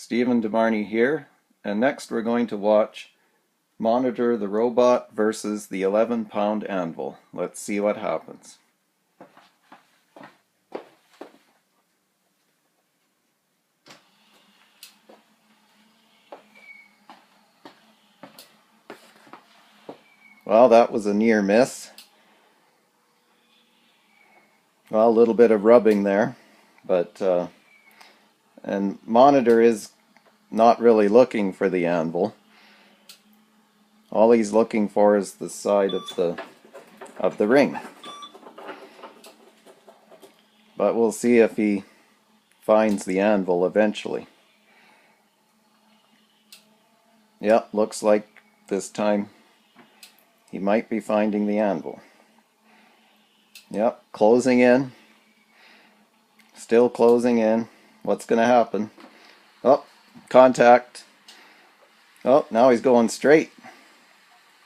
Stephen DeMarney here, and next we're going to watch Monitor the Robot versus the 11-pound Anvil. Let's see what happens. Well, that was a near miss. Well, a little bit of rubbing there, but and Monitor is not really looking for the anvil. All he's looking for is the side of the ring. But we'll see if he finds the anvil eventually. Yep, looks like this time he might be finding the anvil. Yep, closing in. Still closing in. What's going to happen? Oh, contact. Oh, now he's going straight.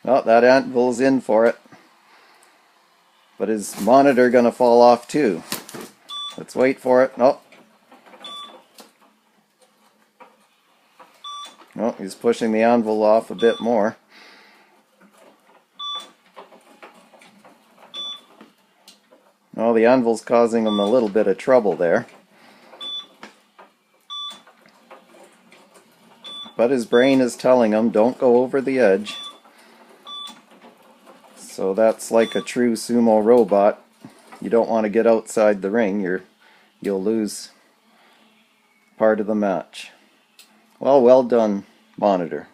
Oh, that anvil's in for it. But is Monitor going to fall off too? Let's wait for it. Oh. Oh, he's pushing the anvil off a bit more. Oh, the anvil's causing him a little bit of trouble there. But his brain is telling him, don't go over the edge. So that's like a true sumo robot. You don't want to get outside the ring. You'll lose part of the match. Well done, Monitor.